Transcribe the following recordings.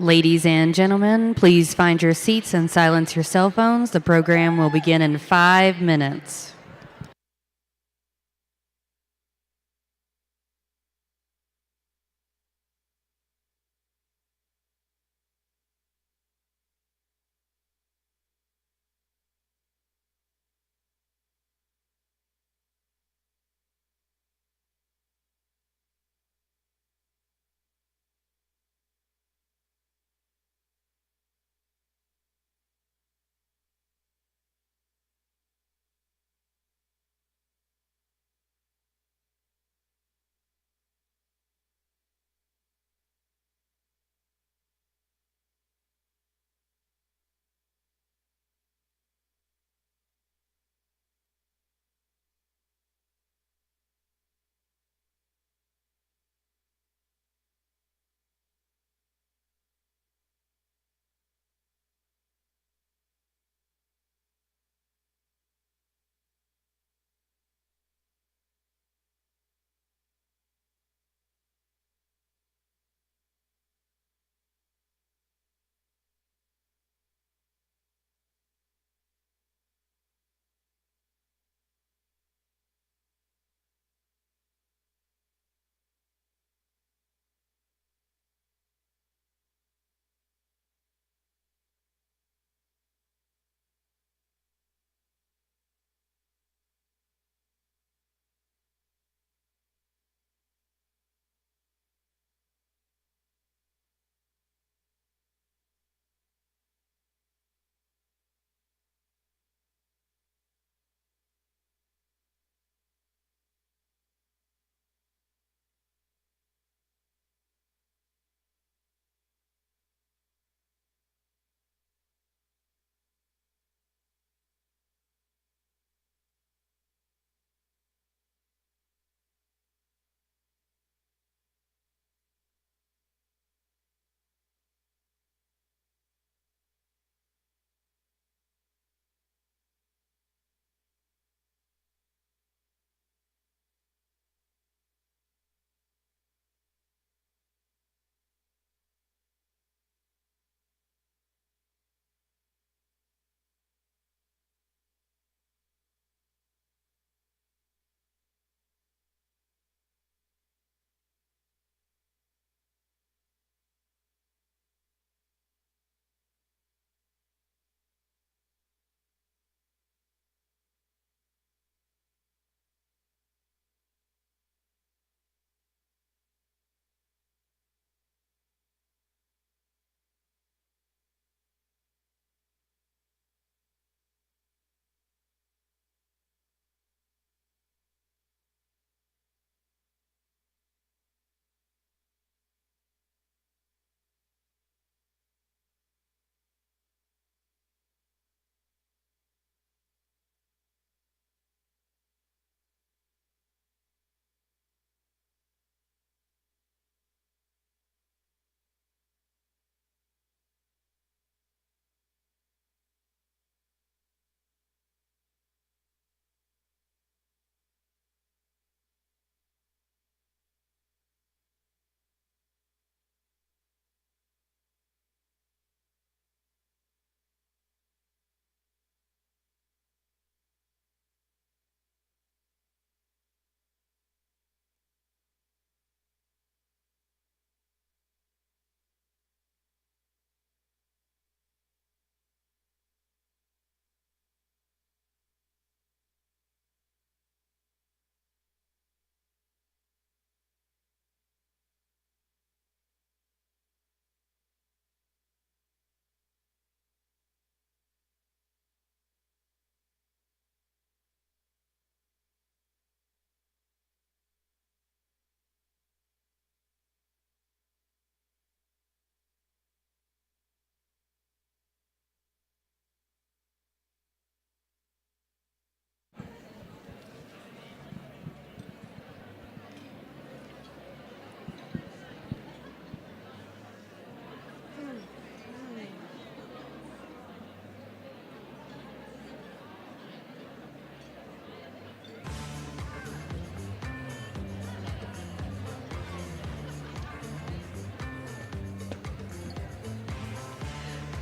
Ladies and gentlemen, please find your seats and silence your cell phones. The program will begin in 5 minutes.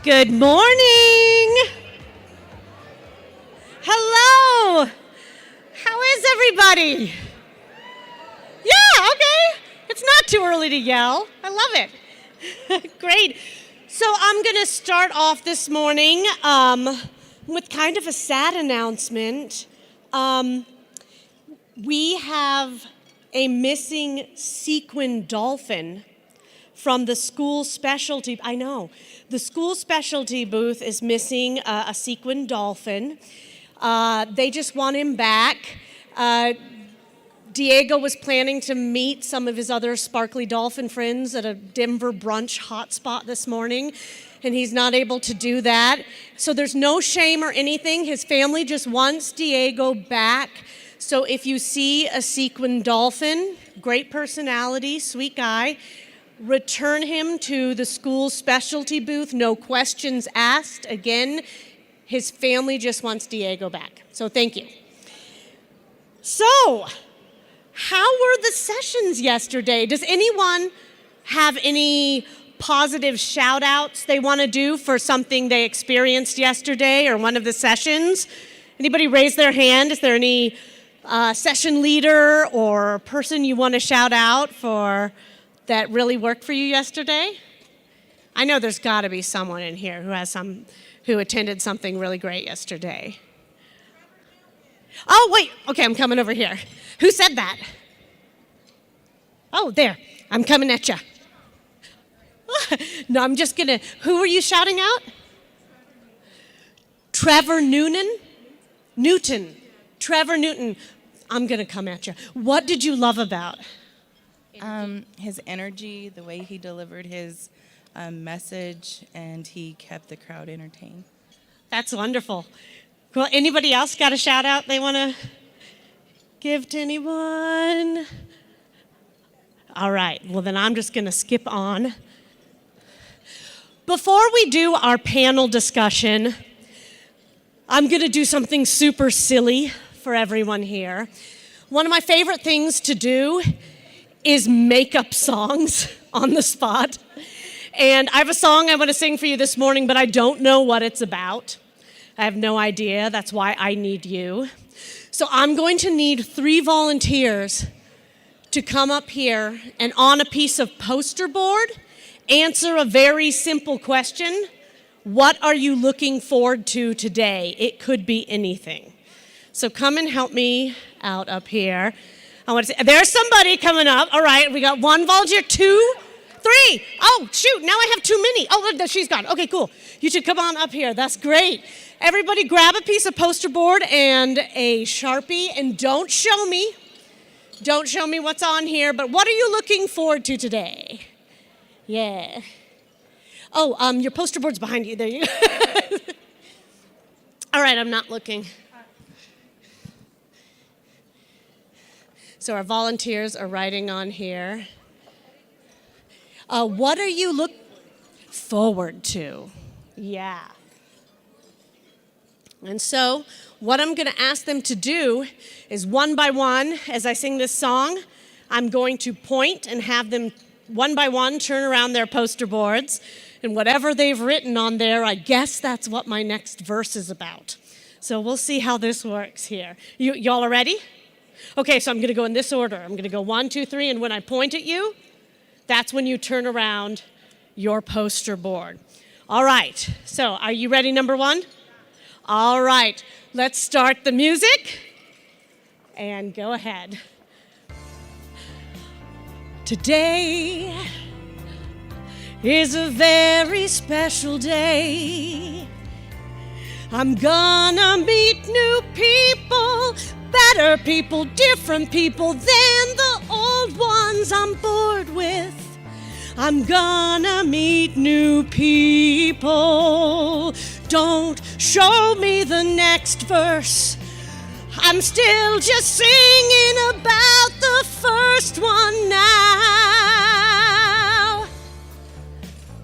Good morning. Hello. How is everybody? Yeah, okay. It's not too early to yell. I love it. Great. So I'm going to start off this morning with kind of a sad announcement. We have a missing sequin dolphin from the school specialty. I know. The school specialty booth is missing a sequin dolphin. They just want him back. Diego was planning to meet some of his other sparkly dolphin friends at a Denver brunch hotspot this morning, and he's not able to do that. So there's no shame or anything. His family just wants Diego back. So if you see a sequin dolphin, great personality, sweet guy, return him to the school specialty booth, no questions asked. Again, his family just wants Diego back. So thank you. So, how were the sessions yesterday? Does anyone have any positive shout outs they want to do for something they experienced yesterday or one of the sessions? Anybody raise their hand? Is there any session leader or person you want to shout out for that really worked for you yesterday? I know there's got to be someone in here who attended something really great yesterday. Oh, wait. Okay, I'm coming over here. Who said that? Oh, there. I'm coming at you. No, I'm just going to. Who were you shouting out? Trevor Newton. Trevor Newton. I'm going to come at you. What did you love about? His energy, the way he delivered his message, and he kept the crowd entertained. That's wonderful. Well, anybody else got a shout out they want to give to anyone? All right, well then I'm just going to skip on. Before we do our panel discussion, I'm going to do something super silly for everyone here. One of my favorite things to do is make up songs on the spot. And I have a song I want to sing for you this morning, but I don't know what it's about. I have no idea. That's why I need you. So I'm going to need 3 volunteers to come up here and on a piece of poster board, answer a very simple question. What are you looking forward to today? It could be anything. So come and help me out up here. I want to say, there's somebody coming up. All right, we got 1 volunteer, 2, 3. Oh, shoot, now I have too many. Oh, look, she's gone. Okay, cool. You should come on up here. That's great. Everybody grab a piece of poster board and a Sharpie, and don't show me what's on here, but what are you looking forward to today? Yeah. Oh, your poster board's behind you. There you go. All right, I'm not looking. So our volunteers are writing on here. What are you looking forward to? Yeah. And so what I'm going to ask them to do is one by one, as I sing this song, I'm going to point and have them one by one turn around their poster boards. And whatever they've written on there, I guess that's what my next verse is about. So we'll see how this works here. Y'all are ready? Okay, so I'm going to go in this order. I'm going to go 1, 2, 3, and when I point at you, that's when you turn around your poster board. All right, so are you ready, number 1? All right, let's start the music, and go ahead. Today is a very special day. I'm gonna meet new people, better people, different people than the old ones I'm bored with. I'm gonna meet new people. Don't show me the next verse. I'm still just singing about the first one now.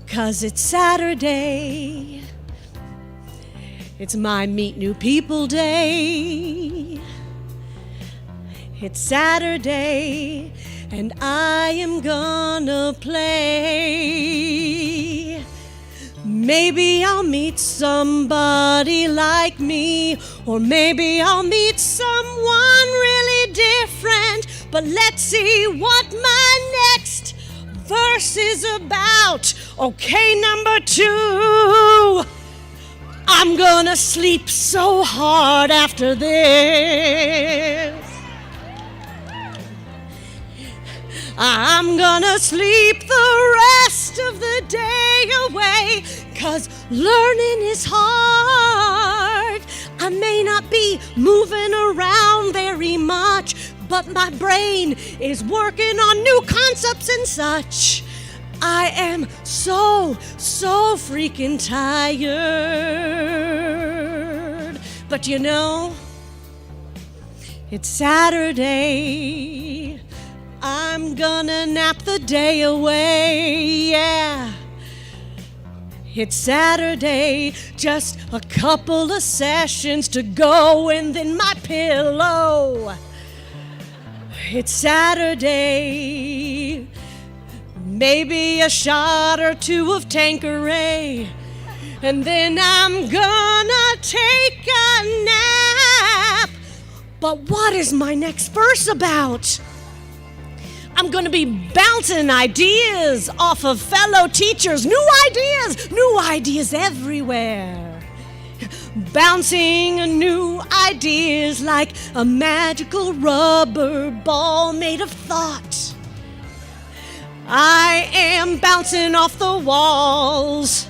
'Cause it's Saturday. It's my meet new people day. It's Saturday, and I am gonna play Maybe I'll meet somebody like me, or maybe I'll meet someone really different. But let's see what my next verse is about. Okay, number 2. I'm gonna sleep so hard after this. I'm gonna sleep the rest of the day away, 'cause learning is hard. I may not be moving around very much, but my brain is working on new concepts and such. I am so freaking tired. But you know, it's Saturday. I'm gonna nap the day away, yeah. It's Saturday, just a couple of sessions to go, and then my pillow. It's Saturday, maybe a shot or 2 of Tanqueray, and then I'm gonna take a nap. But what is my next verse about? I'm gonna be bouncing ideas off of fellow teachers. New ideas everywhere. Bouncing new ideas like a magical rubber ball made of thought. I am bouncing off the walls.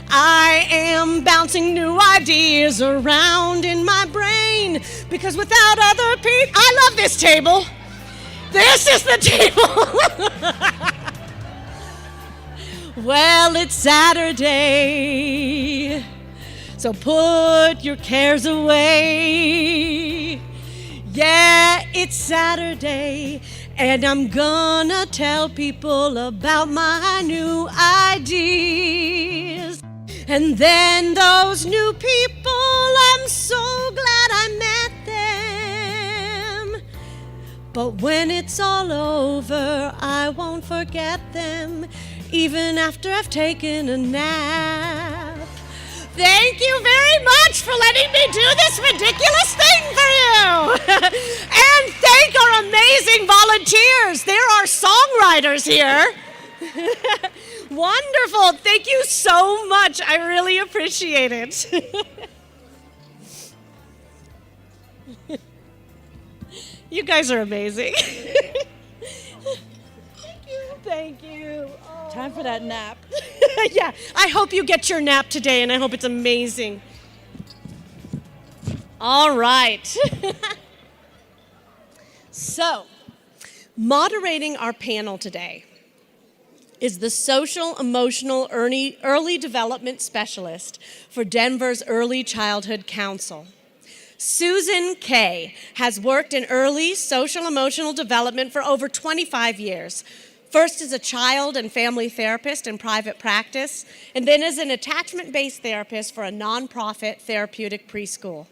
I am bouncing new ideas around in my brain, because without other people, I love this table. This is the table. Well, it's Saturday, so put your cares away. Yeah, it's Saturday, and I'm gonna tell people about my new ideas. And then those new people, I'm so glad I met them. But when it's all over, I won't forget them, even after I've taken a nap. Thank you very much for letting me do this ridiculous thing for you. And thank our amazing volunteers. There are songwriters here. Wonderful. Thank you so much. I really appreciate it. You guys are amazing. Thank you. Oh. Time for that nap. Yeah, I hope you get your nap today, and I hope it's amazing. All right. So, moderating our panel today is the Social Emotional Early Development Specialist for Denver's Early Childhood Council. Susan Kay has worked in early social emotional development for over 25 years. First as a child and family therapist in private practice, and then as an attachment-based therapist for a nonprofit therapeutic preschool.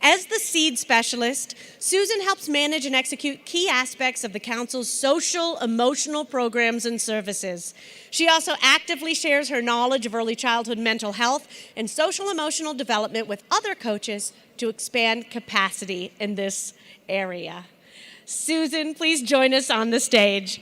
As the SEED specialist, Susan helps manage and execute key aspects of the Council's social emotional programs and services. She also actively shares her knowledge of early childhood mental health and social emotional development with other coaches to expand capacity in this area. Susan, please join us on the stage.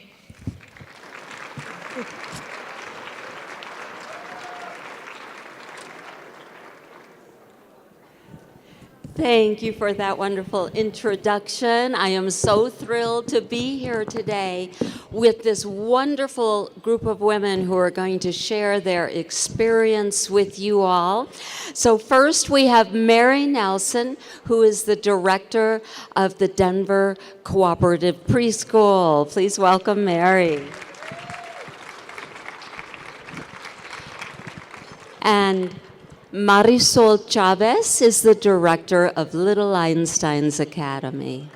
Thank you for that wonderful introduction. I am so thrilled to be here today with this wonderful group of women who are going to share their experience with you all. So first we have Mary Nelson, who is the director of the Denver Cooperative Preschool. Please welcome Mary. And Marisol Chavez is the director of Little Einstein's Academy.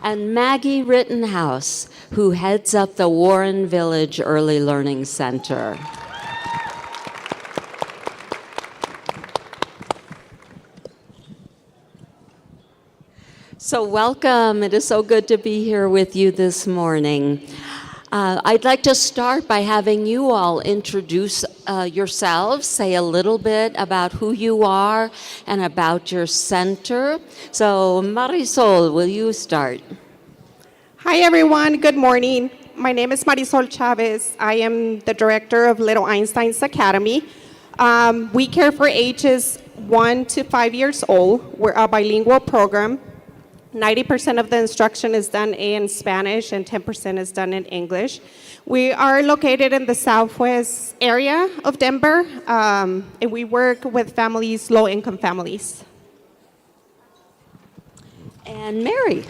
And Maggie Rittenhouse, who heads up the Warren Village Early Learning Center. So welcome. It is so good to be here with you this morning. I'd like to start by having you all introduce yourselves, say a little bit about who you are and about your center. So, Marisol, will you start? Hi, everyone. Good morning. My name is Marisol Chavez. I am the director of Little Einsteins Academy. We care for ages 1 to 5 years old. We're a bilingual program. 90% of the instruction is done in Spanish and 10% is done in English. We are located in the southwest area of Denver, and we work with families, low-income families. And Mary.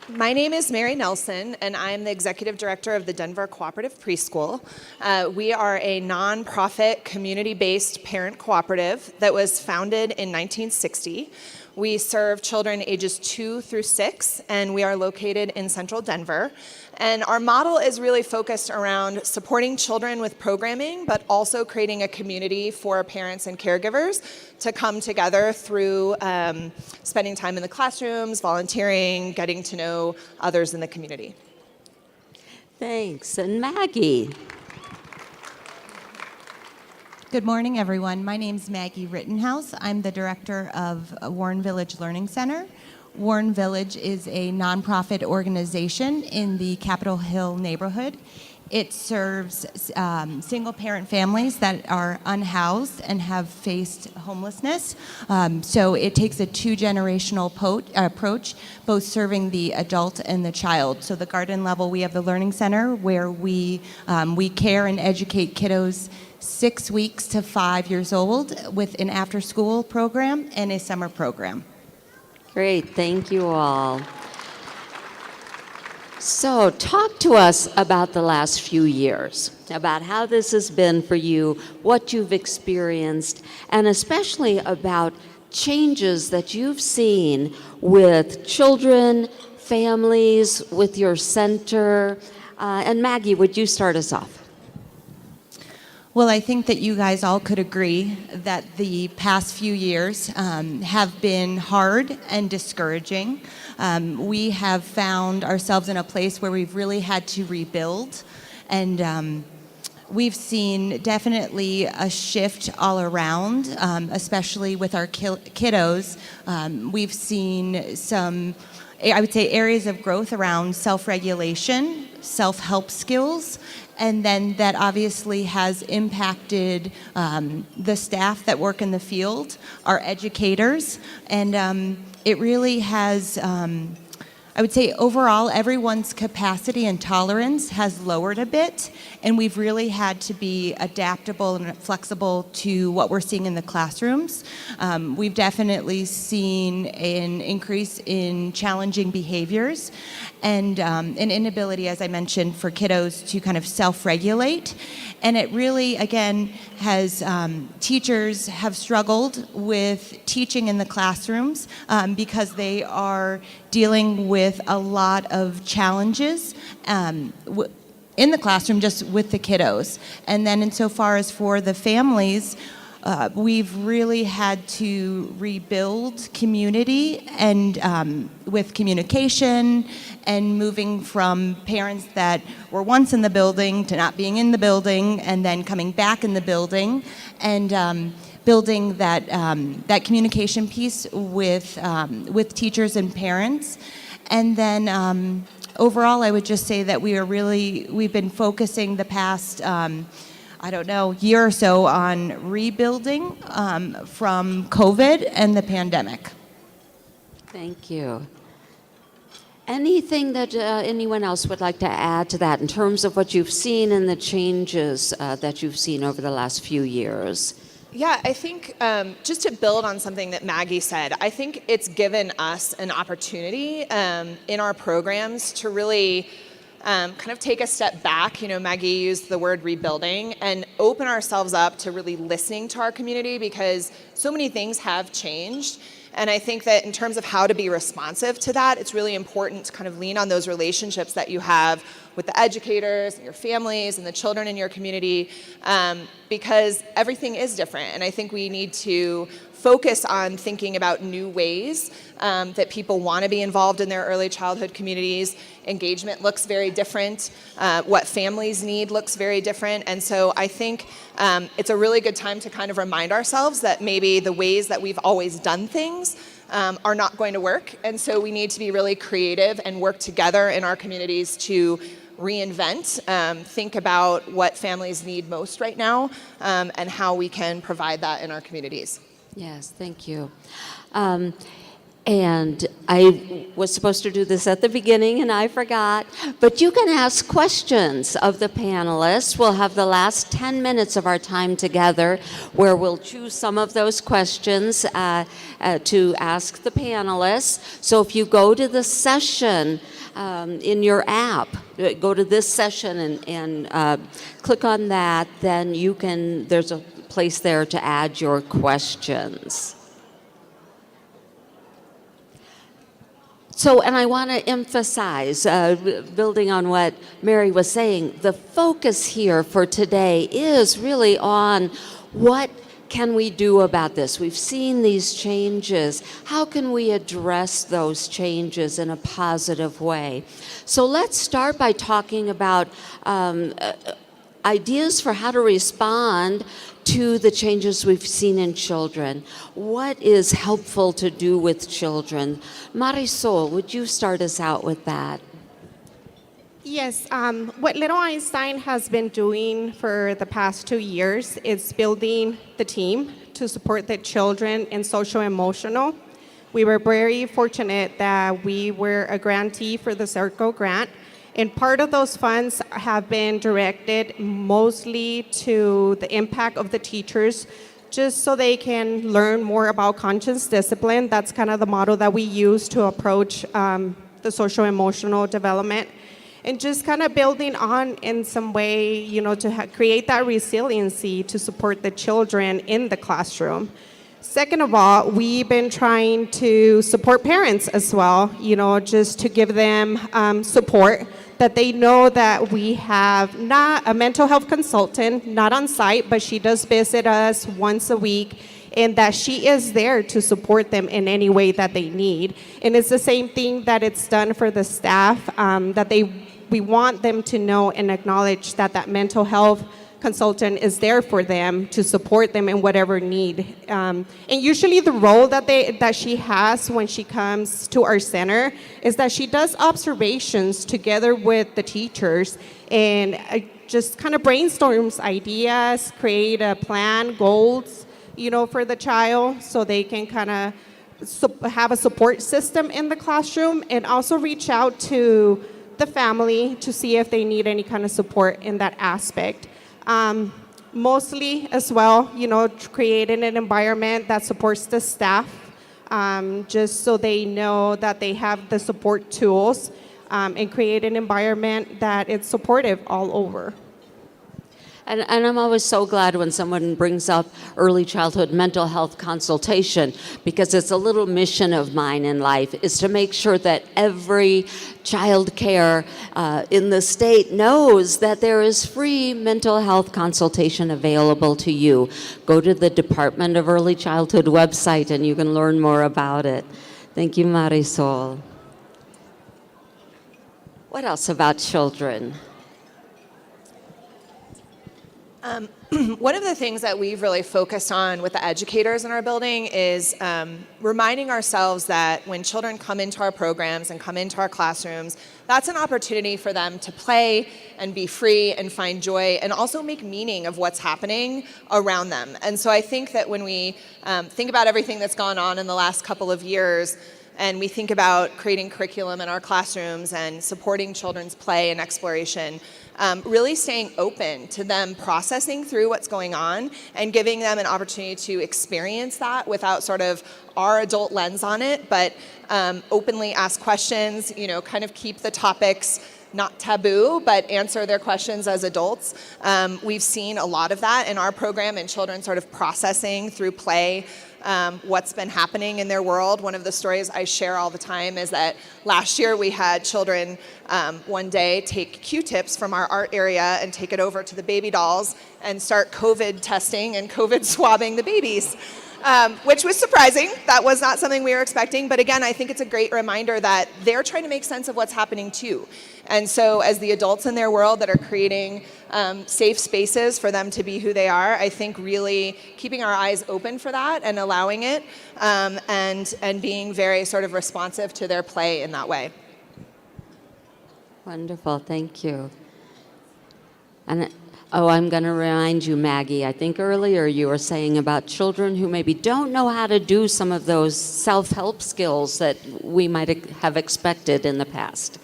My name is Mary Nelson, and I'm the executive director of the Denver Cooperative Preschool. We are a nonprofit, community-based parent cooperative that was founded in 1960. We serve children ages 2 through 6, and we are located in central Denver. And our model is really focused around supporting children with programming, but also creating a community for parents and caregivers to come together through spending time in the classrooms, volunteering, getting to know others in the community. Thanks. And Maggie. Good morning, everyone. My name's Maggie Rittenhouse. I'm the director of Warren Village Learning Center. Warren Village is a nonprofit organization in the Capitol Hill neighborhood. It serves single-parent families that are unhoused and have faced homelessness. So it takes a two-generational approach, both serving the adult and the child. So the garden level, we have the Learning Center where we care and educate kiddos 6 weeks to 5 years old with an after-school program and a summer program. Great, thank you all. So, talk to us about the last few years, about how this has been for you, what you've experienced, and especially about changes that you've seen with children, families, with your center. And Maggie, would you start us off? Well, I think that you guys all could agree that the past few years have been hard and discouraging. We have found ourselves in a place where we've really had to rebuild, and we've seen definitely a shift all around, especially with our kiddos. We've seen some, I would say, areas of growth around self-regulation, self-help skills, and then that obviously has impacted the staff that work in the field, our educators, and it really has, I would say overall, everyone's capacity and tolerance has lowered a bit, and we've really had to be adaptable and flexible to what we're seeing in the classrooms. We've definitely seen an increase in challenging behaviors and an inability, as I mentioned, for kiddos to kind of self-regulate. And it really, again, has teachers have struggled with teaching in the classrooms because they are dealing with a lot of challenges in the classroom just with the kiddos. And then insofar as for the families, we've really had to rebuild community and with communication and moving from parents that were once in the building to not being in the building and then coming back in the building and building that that communication piece with teachers and parents. And then overall, I would just say that we've been focusing the past year or so on rebuilding from COVID and the pandemic. Thank you. Anything that anyone else would like to add to that in terms of what you've seen and the changes that you've seen over the last few years? Yeah, I think just to build on something that Maggie said, I think it's given us an opportunity in our programs to really kind of take a step back. You know, Maggie used the word rebuilding, and open ourselves up to really listening to our community because so many things have changed. And I think that in terms of how to be responsive to that, it's really important to kind of lean on those relationships that you have with the educators and your families and the children in your community because everything is different. And I think we need to focus on thinking about new ways that people want to be involved in their early childhood communities. Engagement looks very different. What families need looks very different. And so I think it's a really good time to kind of remind ourselves that maybe the ways that we've always done things are not going to work. And so we need to be really creative and work together in our communities to reinvent, think about what families need most right now, and how we can provide that in our communities. Yes, thank you. And I was supposed to do this at the beginning and I forgot, but you can ask questions of the panelists. We'll have the last 10 minutes of our time together where we'll choose some of those questions to ask the panelists. So if you go to the session in your app, go to this session and click on that, then there's a place there to add your questions. So, and I want to emphasize, building on what Mary was saying, the focus here for today is really on what can we do about this? We've seen these changes. How can we address those changes in a positive way? So let's start by talking about ideas for how to respond to the changes we've seen in children. What is helpful to do with children? Marisol, would you start us out with that? Yes, what Little Einstein has been doing for the past 2 years is building the team to support the children in social emotional. We were very fortunate that we were a grantee for the Circle Grant, and part of those funds have been directed mostly to the impact of the teachers, just so they can learn more about conscious discipline. That's kind of the model that we use to approach the social emotional development. And just kind of building on in some way, to create that resiliency to support the children in the classroom. Second of all, we've been trying to support parents as well, just to give them support, that they know that we have not a mental health consultant, not on site, but she does visit us once a week, and that she is there to support them in any way that they need. And it's the same thing that it's done for the staff, that we want them to know and acknowledge that mental health consultant is there for them to support them in whatever need. And usually the role that she has when she comes to our center is that she does observations together with the teachers and just kind of brainstorms ideas, create a plan, goals, for the child, so they can kind of have a support system in the classroom, and also reach out to the family to see if they need any kind of support in that aspect. Mostly as well, creating an environment that supports the staff, just so they know that they have the support tools, and create an environment that is supportive all over. And I'm always so glad when someone brings up early childhood mental health consultation, because it's a little mission of mine in life, is to make sure that every child care in the state knows that there is free mental health consultation available to you. Go to the Department of Early Childhood website and you can learn more about it. Thank you, Marisol. What else about children? One of the things that we've really focused on with the educators in our building is reminding ourselves that when children come into our programs and come into our classrooms, that's an opportunity for them to play and be free and find joy and also make meaning of what's happening around them. And so I think that when we think about everything that's gone on in the last couple of years, and we think about creating curriculum in our classrooms and supporting children's play and exploration, really staying open to them processing through what's going on and giving them an opportunity to experience that without sort of our adult lens on it, but openly ask questions, kind of keep the topics not taboo, but answer their questions as adults. We've seen a lot of that in our program, and children sort of processing through play what's been happening in their world. One of the stories I share all the time is that last year we had children one day take Q-tips from our art area and take it over to the baby dolls and start COVID testing and COVID swabbing the babies. which was surprising. That was not something we were expecting. But again, I think it's a great reminder that they're trying to make sense of what's happening too. And so as the adults in their world that are creating safe spaces for them to be who they are, I think really keeping our eyes open for that and allowing it, and being very sort of responsive to their play in that way. Wonderful, thank you. And I'm going to remind you, Maggie, I think earlier you were saying about children who maybe don't know how to do some of those self-help skills that we might have expected in the past.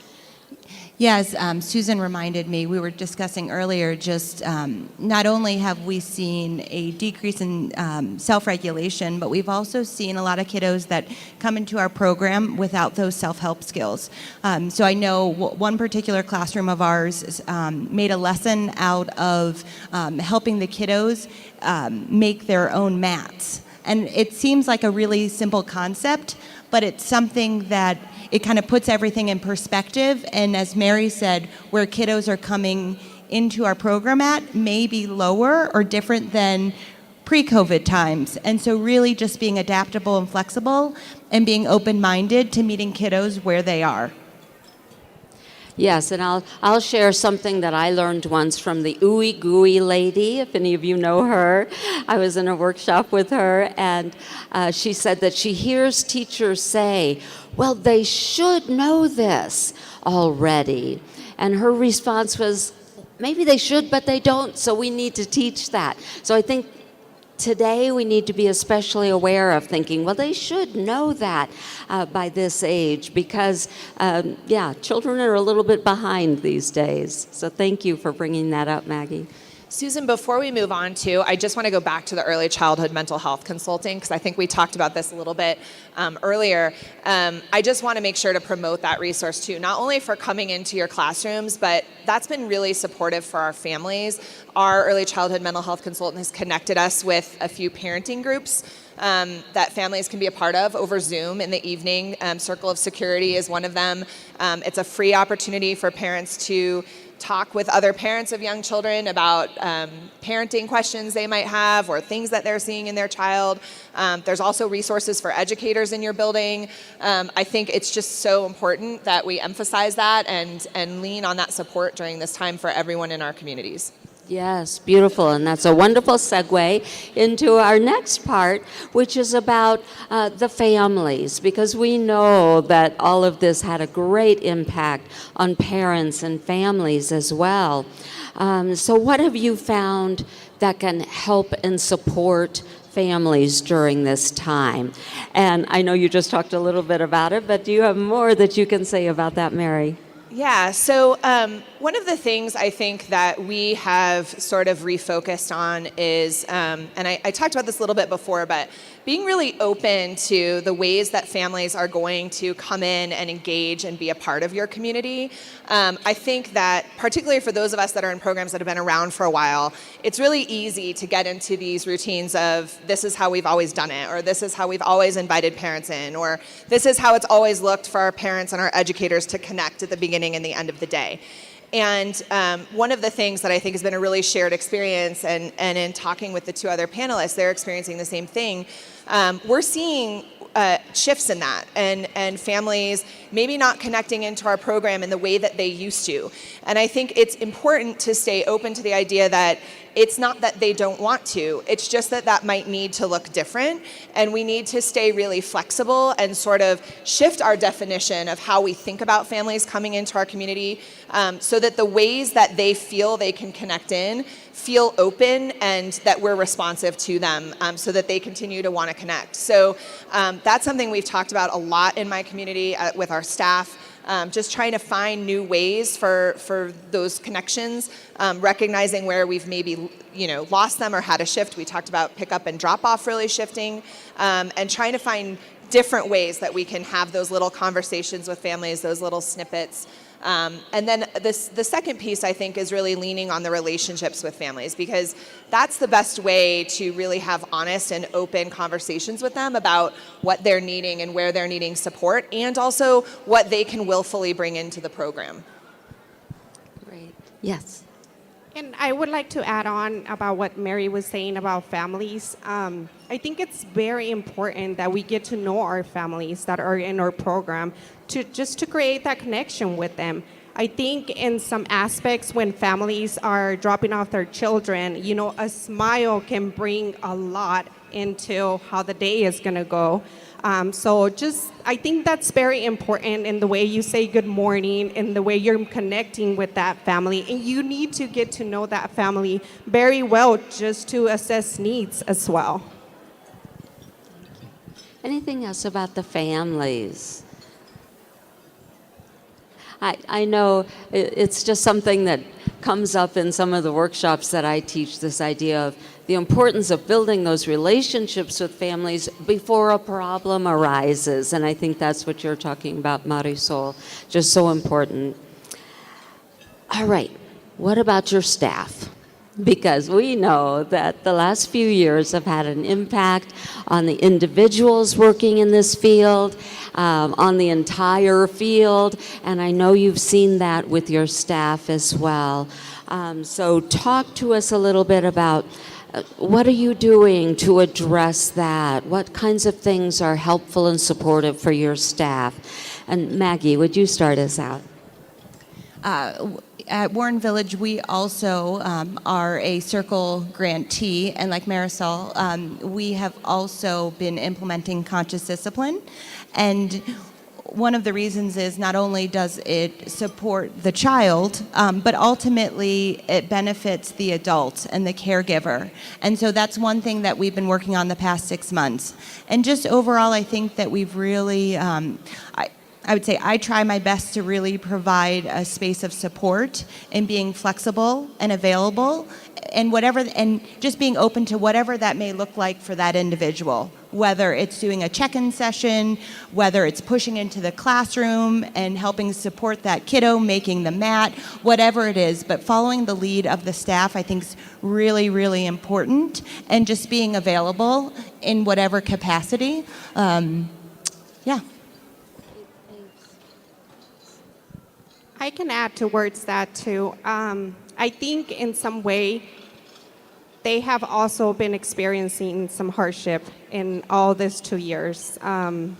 Yes, Susan reminded me, we were discussing earlier, just not only have we seen a decrease in self-regulation, but we've also seen a lot of kiddos that come into our program without those self-help skills. So I know one particular classroom of ours made a lesson out of helping the kiddos make their own mats. And it seems like a really simple concept, but it's something that it kind of puts everything in perspective. And as Mary said, where kiddos are coming into our program at may be lower or different than pre-COVID times. And so really just being adaptable and flexible and being open-minded to meeting kiddos where they are. Yes, and I'll share something that I learned once from the Ooey Gooey lady, if any of you know her. I was in a workshop with her, and she said that she hears teachers say, well, they should know this already. And her response was, maybe they should, but they don't, so we need to teach that. So I think today we need to be especially aware of thinking, well, they should know that by this age because, children are a little bit behind these days. So thank you for bringing that up, Maggie. Susan, before we move on to, I just want to go back to the early childhood mental health consulting because I think we talked about this a little bit earlier. I just want to make sure to promote that resource too, not only for coming into your classrooms, but that's been really supportive for our families. Our early childhood mental health consultant has connected us with a few parenting groups that families can be a part of over Zoom in the evening. Circle of Security is one of them. It's a free opportunity for parents to talk with other parents of young children about parenting questions they might have or things that they're seeing in their child. There's also resources for educators in your building. I think it's just so important that we emphasize that and lean on that support during this time for everyone in our communities. Yes, beautiful. And that's a wonderful segue into our next part, which is about the families, because we know that all of this had a great impact on parents and families as well. So what have you found that can help and support families during this time? And I know you just talked a little bit about it, but do you have more that you can say about that, Mary? Yeah, so one of the things I think that we have sort of refocused on is, and I talked about this a little bit before, but being really open to the ways that families are going to come in and engage and be a part of your community. I think that particularly for those of us that are in programs that have been around for a while, it's really easy to get into these routines of this is how we've always done it, or this is how we've always invited parents in, or this is how it's always looked for our parents and our educators to connect at the beginning and the end of the day. And one of the things that I think has been a really shared experience, and in talking with the two other panelists, they're experiencing the same thing. We're seeing shifts in that, and families maybe not connecting into our program in the way that they used to. And I think it's important to stay open to the idea that it's not that they don't want to, it's just that that might need to look different, and we need to stay really flexible and sort of shift our definition of how we think about families coming into our community, so that the ways that they feel they can connect in feel open and that we're responsive to them, so that they continue to want to connect. So that's something we've talked about a lot in my community with our staff. Just trying to find new ways for those connections, recognizing where we've maybe lost them or had a shift. We talked about pick up and drop off really shifting, and trying to find different ways that we can have those little conversations with families, those little snippets. And then the second piece, I think, is really leaning on the relationships with families, because that's the best way to really have honest and open conversations with them about what they're needing and where they're needing support, and also what they can willfully bring into the program. Great. Yes. And I would like to add on about what Mary was saying about families. I think it's very important that we get to know our families that are in our program to create that connection with them. I think in some aspects when families are dropping off their children, a smile can bring a lot into how the day is going to go. I think that's very important in the way you say good morning, in the way you're connecting with that family. And you need to get to know that family very well just to assess needs as well. Anything else about the families? I know it's just something that comes up in some of the workshops that I teach, this idea of the importance of building those relationships with families before a problem arises. And I think that's what you're talking about, Marisol, just so important. All right, what about your staff? Because we know that the last few years have had an impact on the individuals working in this field, on the entire field, and I know you've seen that with your staff as well. So talk to us a little bit about what are you doing to address that? What kinds of things are helpful and supportive for your staff? And Maggie, would you start us out? At Warren Village, we also are a Circle grantee, and like Marisol, we have also been implementing conscious discipline. And one of the reasons is not only does it support the child, but ultimately it benefits the adult and the caregiver. And so that's one thing that we've been working on the past 6 months. And just overall, I think that we've really, I would say I try my best to really provide a space of support and being flexible and available and just being open to whatever that may look like for that individual, whether it's doing a check-in session, whether it's pushing into the classroom and helping support that kiddo, making the mat, whatever it is. But following the lead of the staff, I think is really, really important, and just being available in whatever capacity. Yeah. I can add towards that too. I think in some way they have also been experiencing some hardship in all this 2 years. And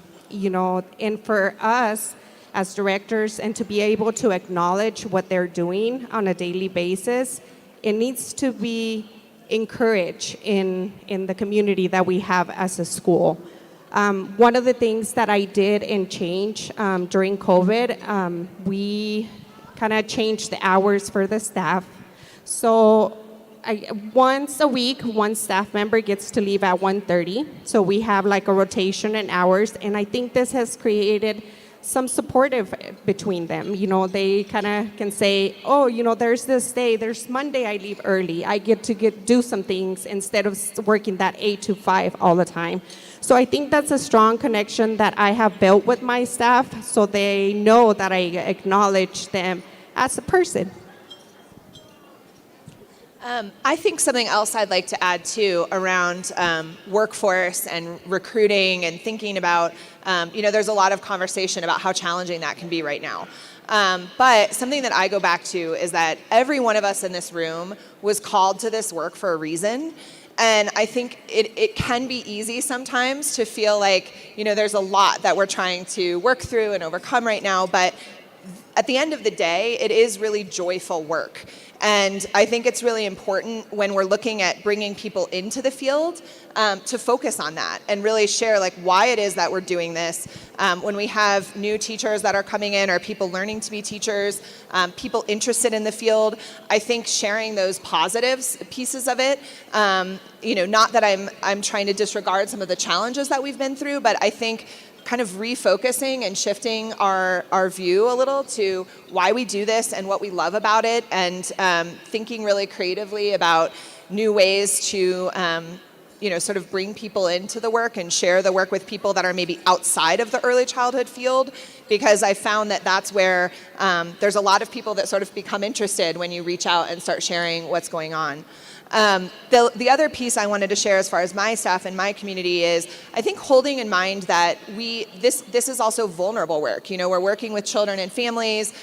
for us as directors and to be able to acknowledge what they're doing on a daily basis, it needs to be encouraged in the community that we have as a school. One of the things that I did in change during COVID, we kind of changed the hours for the staff. So once a week, one staff member gets to leave at 1:30. So we have like a rotation in hours. And I think this has created some supportive between them. They kind of can say, there's this day, there's Monday I leave early. I get to do some things instead of working that 8 to 5 all the time. So I think that's a strong connection that I have built with my staff, so they know that I acknowledge them as a person. I think something else I'd like to add too around workforce and recruiting and thinking about, there's a lot of conversation about how challenging that can be right now. But something that I go back to is that every one of us in this room was called to this work for a reason. And I think it can be easy sometimes to feel like, there's a lot that we're trying to work through and overcome right now. But at the end of the day, it is really joyful work. And I think it's really important when we're looking at bringing people into the field to focus on that and really share why it is that we're doing this. When we have new teachers that are coming in or people learning to be teachers, people interested in the field, I think sharing those positives pieces of it, not that I'm trying to disregard some of the challenges that we've been through, but I think kind of refocusing and shifting our view a little to why we do this and what we love about it, and thinking really creatively about new ways to sort of bring people into the work and share the work with people that are maybe outside of the early childhood field, because I found that that's where there's a lot of people that sort of become interested when you reach out and start sharing what's going on. The other piece I wanted to share as far as my staff and my community is, I think holding in mind that this is also vulnerable work. You know, we're working with children and families,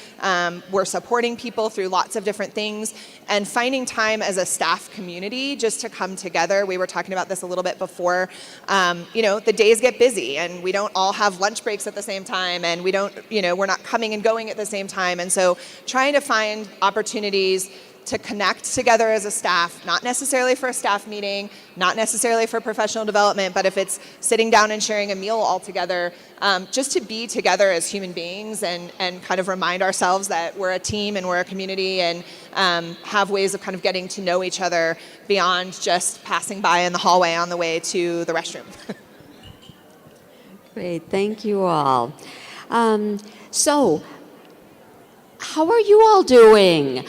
we're supporting people through lots of different things, and finding time as a staff community just to come together. We were talking about this a little bit before. You know, the days get busy and we don't all have lunch breaks at the same time, and we don't, you know, we're not coming and going at the same time. And so trying to find opportunities to connect together as a staff, not necessarily for a staff meeting, not necessarily for professional development, but if it's sitting down and sharing a meal all together, just to be together as human beings and kind of remind ourselves that we're a team and we're a community, and have ways of kind of getting to know each other beyond just passing by in the hallway on the way to the restroom. Great, thank you all. So, how are you all doing?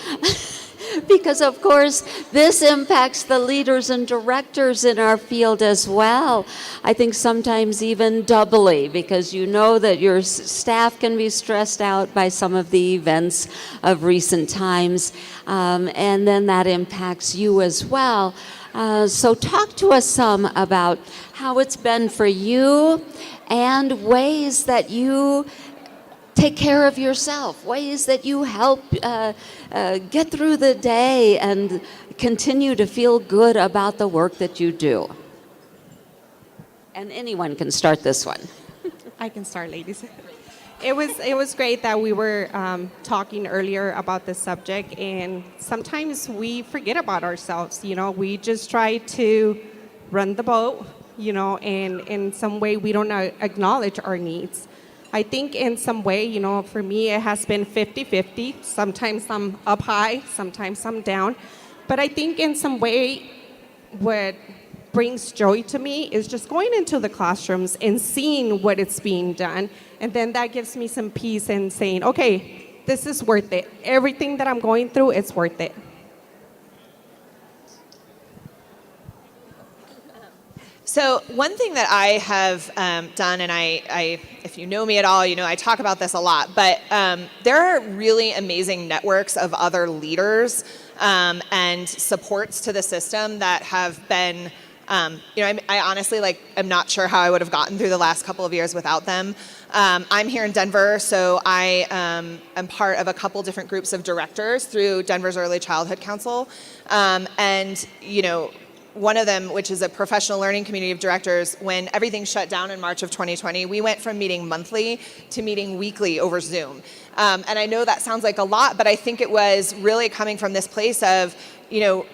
Because, of course, this impacts the leaders and directors in our field as well. I think sometimes even doubly, because you know that your staff can be stressed out by some of the events of recent times, and then that impacts you as well. So talk to us some about how it's been for you and ways that you take care of yourself, ways that you help get through the day and continue to feel good about the work that you do. And anyone can start this one. I can start, ladies. It was great that we were talking earlier about this subject, and sometimes we forget about ourselves. You know, we just try to run the boat, you know, and in some way we don't acknowledge our needs. I think in some way, you know, for me, it has been 50-50. Sometimes I'm up high, sometimes I'm down. But I think in some way, what brings joy to me is just going into the classrooms and seeing what it's being done. And then that gives me some peace and saying, okay, this is worth it. Everything that I'm going through, it's worth it. So one thing that I have done, and I, if you know me at all, you know I talk about this a lot, but there are really amazing networks of other leaders and supports to the system that have been, you know, I honestly I'm not sure how I would have gotten through the last couple of years without them. I'm here in Denver, so I am part of a couple different groups of directors through Denver's Early Childhood Council, and you know, one of them, which is a professional learning community of directors, when everything shut down in March of 2020, we went from meeting monthly to meeting weekly over Zoom. And I know that sounds like a lot, but I think it was really coming from this place of, you know,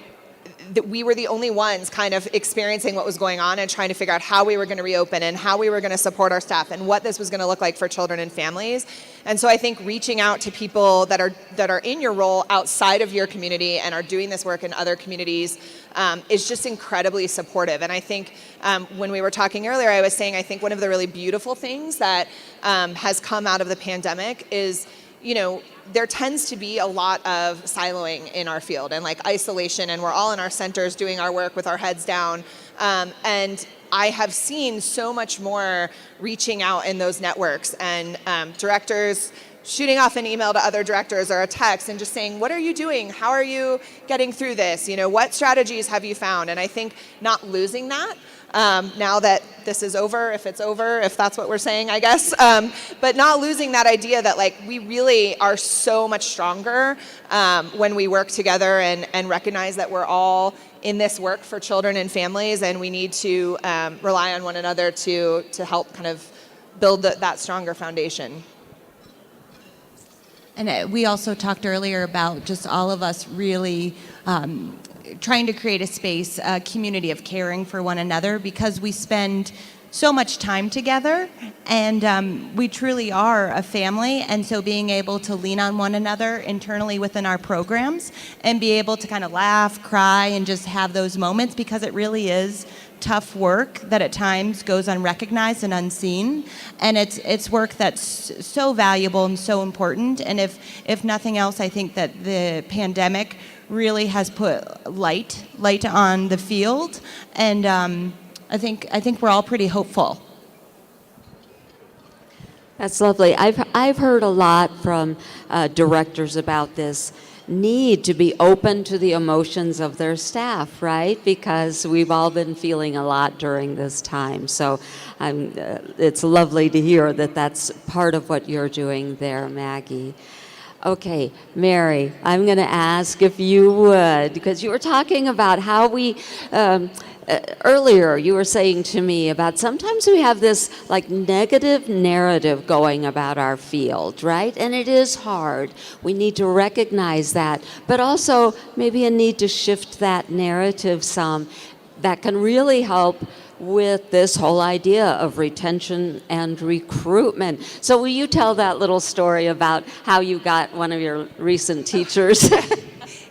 that we were the only ones kind of experiencing what was going on and trying to figure out how we were going to reopen and how we were going to support our staff and what this was going to look like for children and families. And so I think reaching out to people that are in your role outside of your community and are doing this work in other communities is just incredibly supportive. And I think when we were talking earlier, I was saying I think one of the really beautiful things that has come out of the pandemic is, you know, there tends to be a lot of siloing in our field and like isolation, and we're all in our centers doing our work with our heads down. And I have seen so much more reaching out in those networks, and directors shooting off an email to other directors or a text and just saying, what are you doing? How are you getting through this? You know, what strategies have you found? And I think not losing that now that this is over, if that's what we're saying, I guess, but not losing that idea that like we really are so much stronger when we work together and recognize that we're all in this work for children and families, and we need to rely on one another to help kind of build that stronger foundation. And we also talked earlier about just all of us really trying to create a space, a community of caring for one another, because we spend so much time together, and we truly are a family. And so being able to lean on one another internally within our programs and be able to kind of laugh, cry, and just have those moments, because it really is tough work that at times goes unrecognized and unseen, and it's work that's so valuable and so important. And if nothing else, I think that the pandemic really has put light on the field, and I think we're all pretty hopeful. That's lovely. I've heard a lot from directors about this, need to be open to the emotions of their staff, right? Because we've all been feeling a lot during this time. So it's lovely to hear that that's part of what you're doing there, Maggie. Okay, Mary, I'm going to ask if you would, because you were talking about how we, earlier you were saying to me about sometimes we have this like negative narrative going about our field, right? And it is hard. We need to recognize that, but also maybe a need to shift that narrative some. That can really help with this whole idea of retention and recruitment. So will you tell that little story about how you got one of your recent teachers?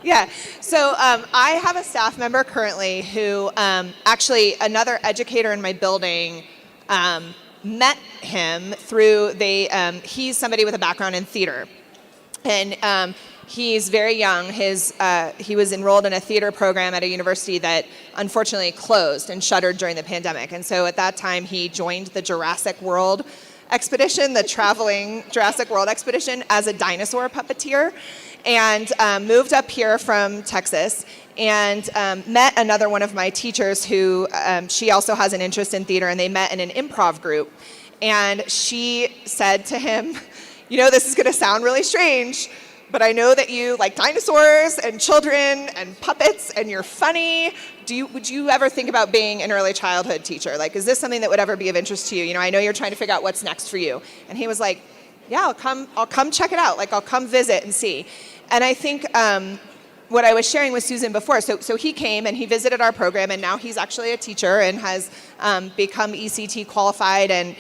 Yeah, so I have a staff member currently who actually another educator in my building met him through, he's somebody with a background in theater. And he's very young. He was enrolled in a theater program at a university that unfortunately closed and shuttered during the pandemic. And so at that time, he joined the Jurassic World expedition, the traveling Jurassic World expedition, as a dinosaur puppeteer, and moved up here from Texas and met another one of my teachers who she also has an interest in theater, and they met in an improv group. And she said to him, you know, this is going to sound really strange, but I know that you like dinosaurs and children and puppets and you're funny. Would you ever think about being an early childhood teacher? Like, is this something that would ever be of interest to you? You know, I know you're trying to figure out what's next for you. And he was like, yeah, I'll come check it out. Like, I'll come visit and see. And I think what I was sharing with Susan before, so he came and he visited our program, and now he's actually a teacher and has become ECT qualified, and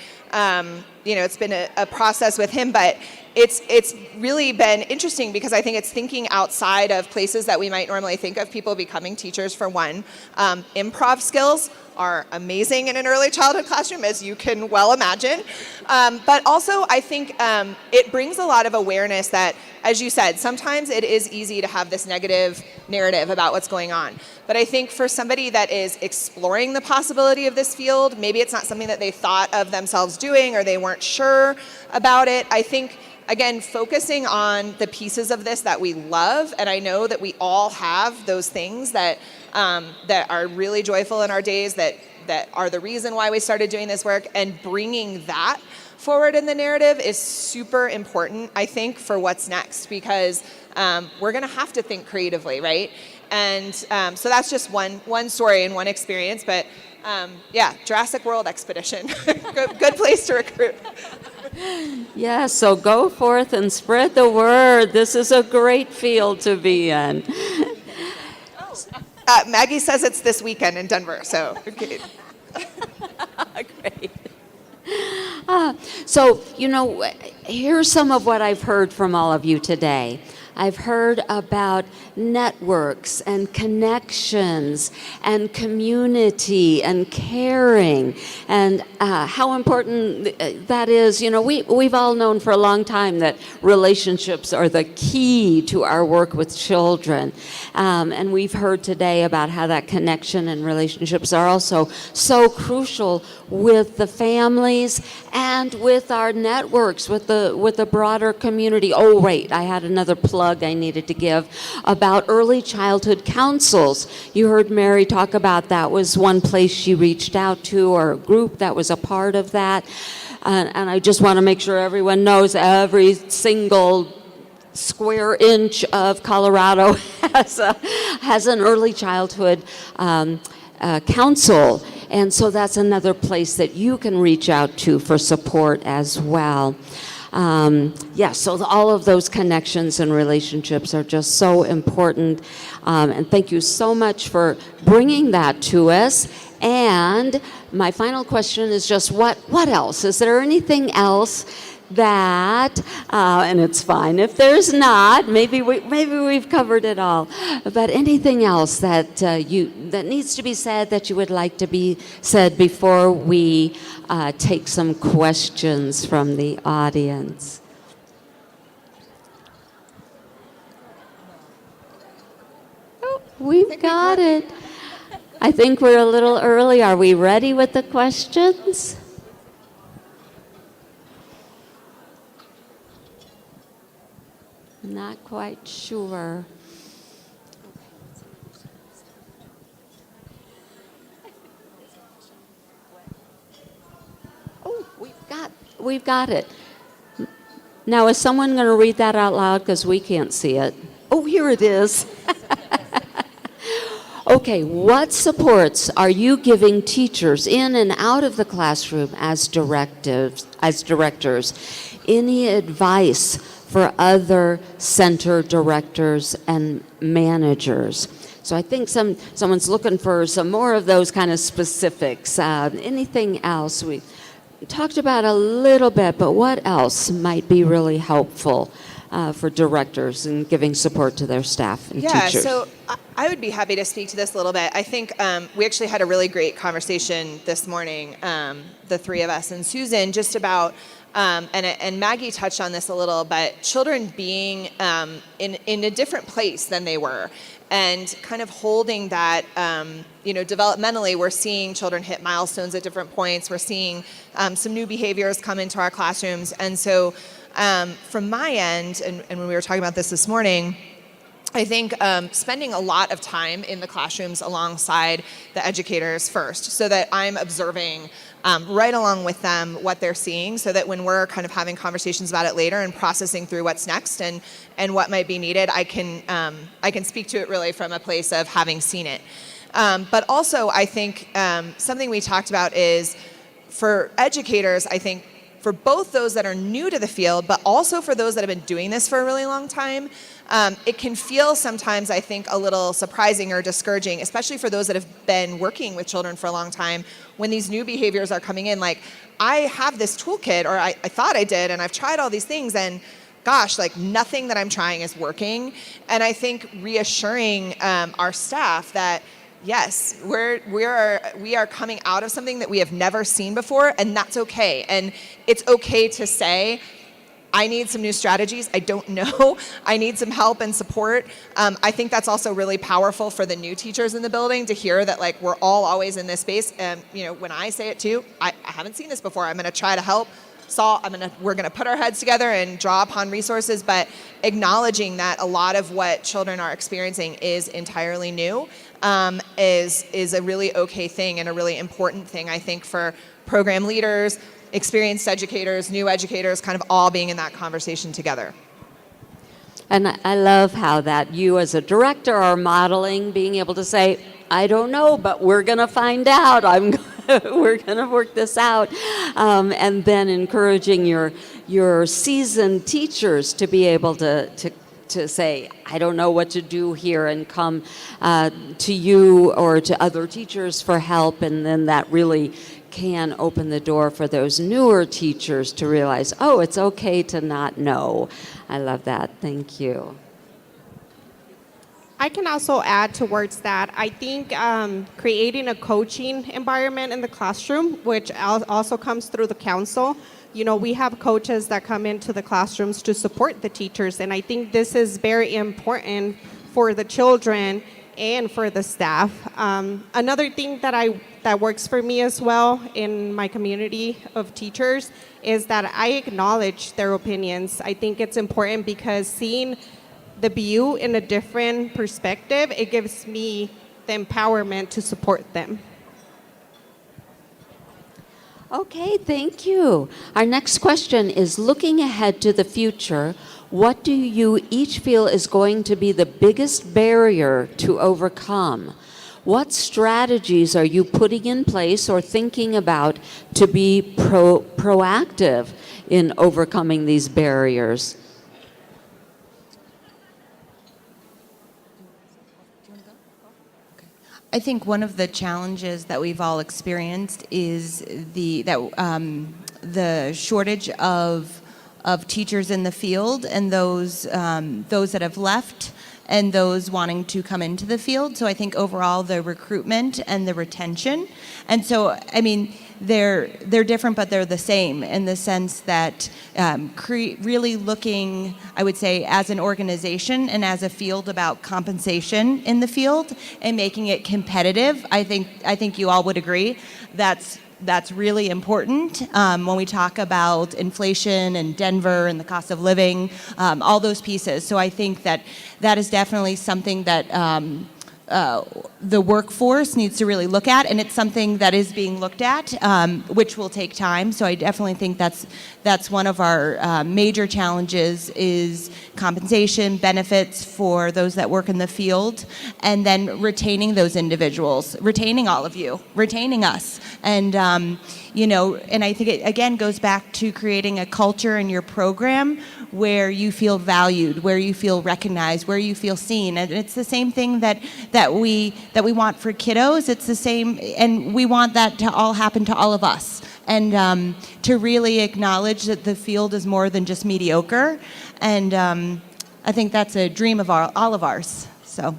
you know, it's been a process with him, but it's really been interesting because I think it's thinking outside of places that we might normally think of people becoming teachers. For one, improv skills are amazing in an early childhood classroom, as you can well imagine. But also, I think it brings a lot of awareness that, as you said, sometimes it is easy to have this negative narrative about what's going on. But I think for somebody that is exploring the possibility of this field, maybe it's not something that they thought of themselves doing or they weren't sure about it. I think, again, focusing on the pieces of this that we love, and I know that we all have those things that that are really joyful in our days, that are the reason why we started doing this work, and bringing that forward in the narrative is super important, I think, for what's next, because we're going to have to think creatively, right? And so that's just one story and one experience, but yeah, Jurassic World expedition, good place to recruit. Yeah, so go forth and spread the word. This is a great field to be in. Maggie says it's this weekend in Denver, so. Okay. Great. So, you know, here's some of what I've heard from all of you today. I've heard about networks and connections and community and caring and how important that is. You know, we've all known for a long time that relationships are the key to our work with children. And we've heard today about how that connection and relationships are also so crucial with the families and with our networks, with the broader community. Oh, wait, I had another plug I needed to give about early childhood councils. You heard Mary talk about that was one place she reached out to, or a group that was a part of that. And I just want to make sure everyone knows every single square inch of Colorado has an early childhood council. And so that's another place that you can reach out to for support as well. Yeah, so all of those connections and relationships are just so important. And thank you so much for bringing that to us. And my final question is just what else? Is there anything else that, and it's fine if there's not, maybe we've covered it all, but anything else that that needs to be said that you would like to be said before we take some questions from the audience? Oh, we've got it. I think we're a little early. Are we ready with the questions? Not quite sure. Oh, we've got it. Now, is someone going to read that out loud? Because we can't see it. Oh, here it is. Okay, what supports are you giving teachers in and out of the classroom as directors? Any advice for other center directors and managers? So I think someone's looking for some more of those kind of specifics. Anything else? We talked about a little bit, but what else might be really helpful for directors in giving support to their staff and teachers? So I would be happy to speak to this a little bit. I think we actually had a really great conversation this morning, the three of us and Susan, just about, and Maggie touched on this a little, but children being in a different place than they were. And kind of holding that, developmentally, we're seeing children hit milestones at different points. We're seeing some new behaviors come into our classrooms. And so from my end, and when we were talking about this morning, I think spending a lot of time in the classrooms alongside the educators first, so that I'm observing right along with them what they're seeing, so that when we're kind of having conversations about it later and processing through what's next and what might be needed, I can speak to it really from a place of having seen it. But also, I think something we talked about is for educators, I think for both those that are new to the field, but also for those that have been doing this for a really long time, it can feel sometimes, I think, a little surprising or discouraging, especially for those that have been working with children for a long time, when these new behaviors are coming in. Like, I have this toolkit, or I thought I did, and I've tried all these things, and gosh, like nothing that I'm trying is working. And I think reassuring our staff that, yes, we are coming out of something that we have never seen before, and that's okay. And it's okay to say, I need some new strategies. I don't know. I need some help and support. I think that's also really powerful for the new teachers in the building to hear that, like, we're all always in this space. And when I say it too, I haven't seen this before. I'm going to try to help. We're going to put our heads together and draw upon resources, but acknowledging that a lot of what children are experiencing is entirely new is a really okay thing and a really important thing, I think, for program leaders, experienced educators, new educators, kind of all being in that conversation together. And I love how that you as a director are modeling being able to say, I don't know, but we're going to find out. We're going to work this out. And then encouraging your seasoned teachers to be able to say, I don't know what to do here, and come to you or to other teachers for help. And then that really can open the door for those newer teachers to realize, oh, it's okay to not know. I love that. Thank you. I can also add towards that. I think creating a coaching environment in the classroom, which also comes through the council. We have coaches that come into the classrooms to support the teachers, and I think this is very important for the children and for the staff. Another thing that works for me as well in my community of teachers is that I acknowledge their opinions. I think it's important because seeing the view in a different perspective, it gives me the empowerment to support them. Okay, thank you. Our next question is, looking ahead to the future, what do you each feel is going to be the biggest barrier to overcome? What strategies are you putting in place or thinking about to be proactive in overcoming these barriers? I think one of the challenges that we've all experienced is the shortage of teachers in the field, and those that have left and those wanting to come into the field. So I think overall the recruitment and the retention. And so, I mean, they're different, but they're the same in the sense that really looking, I would say, as an organization and as a field about compensation in the field and making it competitive. I think you all would agree that's really important when we talk about inflation and Denver and the cost of living, all those pieces. So I think that that is definitely something that the workforce needs to really look at, and it's something that is being looked at, which will take time. So I definitely think that's one of our major challenges is compensation, benefits for those that work in the field, and then retaining those individuals, retaining all of you, retaining us. And, and I think it, again, goes back to creating a culture in your program where you feel valued, where you feel recognized, where you feel seen. And it's the same thing that we want for kiddos. It's the same, and we want that to all happen to all of us. And to really acknowledge that the field is more than just mediocre. And I think that's a dream of all of ours. So.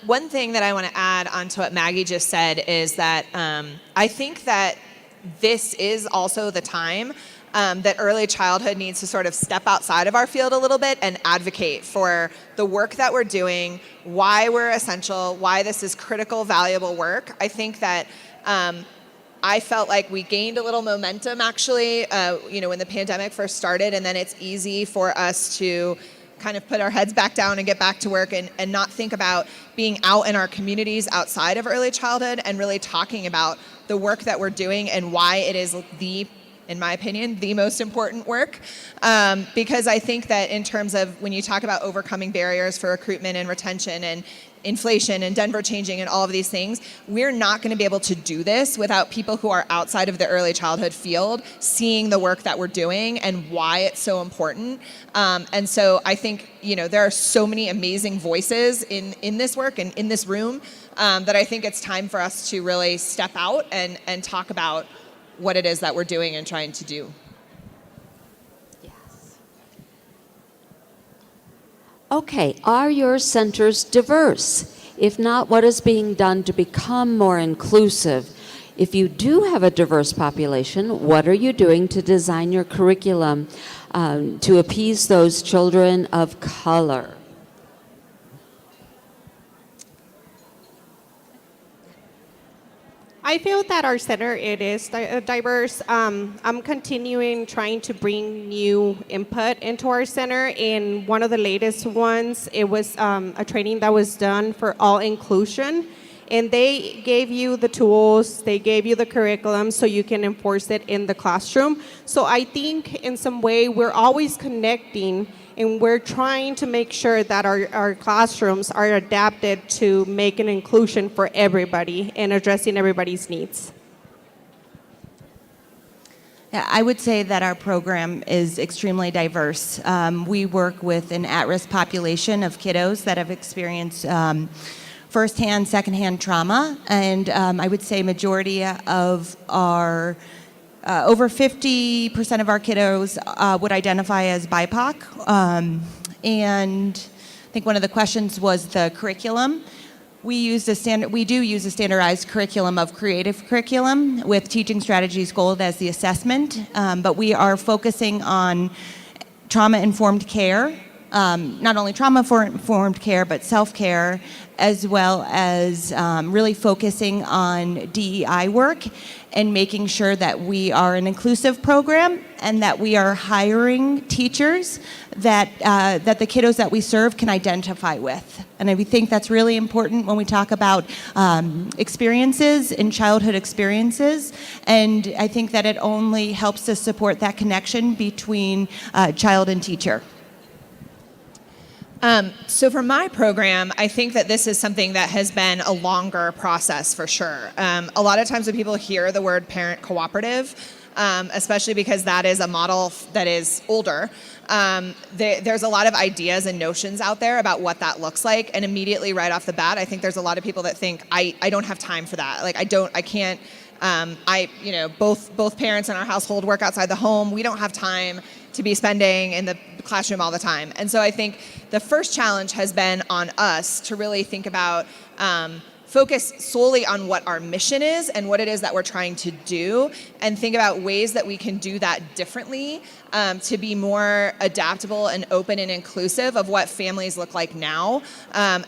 One thing that I want to add onto what Maggie just said is that I think that this is also the time that early childhood needs to sort of step outside of our field a little bit and advocate for the work that we're doing, why we're essential, why this is critical, valuable work. I think that I felt like we gained a little momentum actually, when the pandemic first started, and then it's easy for us to kind of put our heads back down and get back to work and not think about being out in our communities outside of early childhood and really talking about the work that we're doing and why it is in my opinion, the most important work. Because I think that in terms of when you talk about overcoming barriers for recruitment and retention and inflation and Denver changing and all of these things, we're not going to be able to do this without people who are outside of the early childhood field seeing the work that we're doing and why it's so important. And so I think, there are so many amazing voices in this work and in this room that I think it's time for us to really step out and talk about what it is that we're doing and trying to do. Yes. Okay, are your centers diverse? If not, what is being done to become more inclusive? If you do have a diverse population, what are you doing to design your curriculum to appease those children of color? I feel that our center, it is diverse. I'm continuing trying to bring new input into our center. And one of the latest ones, it was a training that was done for all inclusion. And they gave you the tools, they gave you the curriculum so you can enforce it in the classroom. So I think in some way we're always connecting, and we're trying to make sure that our classrooms are adapted to make an inclusion for everybody and addressing everybody's needs. Yeah, I would say that our program is extremely diverse. We work with an at-risk population of kiddos that have experienced firsthand, secondhand trauma, and I would say majority of our over 50% of our kiddos would identify as BIPOC, and I think one of the questions was the curriculum. We do use a standardized curriculum of creative curriculum with Teaching Strategies Gold as the assessment, but we are focusing on trauma-informed care, not only trauma-informed care, but self-care, as well as really focusing on DEI work and making sure that we are an inclusive program and that we are hiring teachers that the kiddos that we serve can identify with. And we think that's really important when we talk about experiences and childhood experiences. And I think that it only helps to support that connection between child and teacher. So for my program, I think that this is something that has been a longer process for sure. A lot of times when people hear the word parent cooperative, especially because that is a model that is older, there's a lot of ideas and notions out there about what that looks like. And immediately right off the bat, I think there's a lot of people that think, I don't have time for that. Like, I can't. Both parents in our household work outside the home. We don't have time to be spending in the classroom all the time. And so I think the first challenge has been on us to really think about focus solely on what our mission is and what it is that we're trying to do, and think about ways that we can do that differently to be more adaptable and open and inclusive of what families look like now,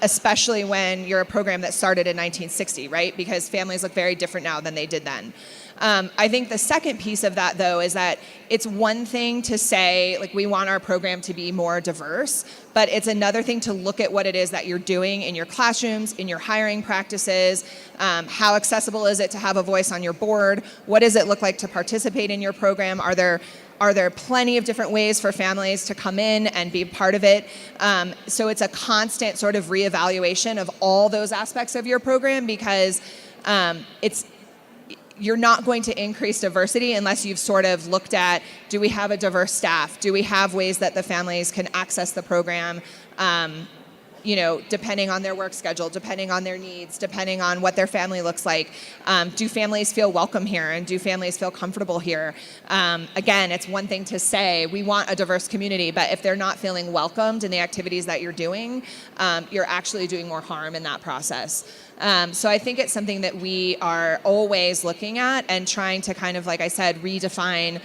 especially when you're a program that started in 1960, right? Because families look very different now than they did then. I think the second piece of that, though, is that it's one thing to say, like, we want our program to be more diverse, but it's another thing to look at what it is that you're doing in your classrooms, in your hiring practices. How accessible is it to have a voice on your board? What does it look like to participate in your program? Are there plenty of different ways for families to come in and be part of it? So it's a constant sort of reevaluation of all those aspects of your program, because you're not going to increase diversity unless you've sort of looked at, do we have a diverse staff? Do we have ways that the families can access the program, depending on their work schedule, depending on their needs, depending on what their family looks like? Do families feel welcome here, and do families feel comfortable here? Again, it's one thing to say, we want a diverse community, but if they're not feeling welcomed in the activities that you're doing, you're actually doing more harm in that process. So I think it's something that we are always looking at and trying to kind of, like I said, redefine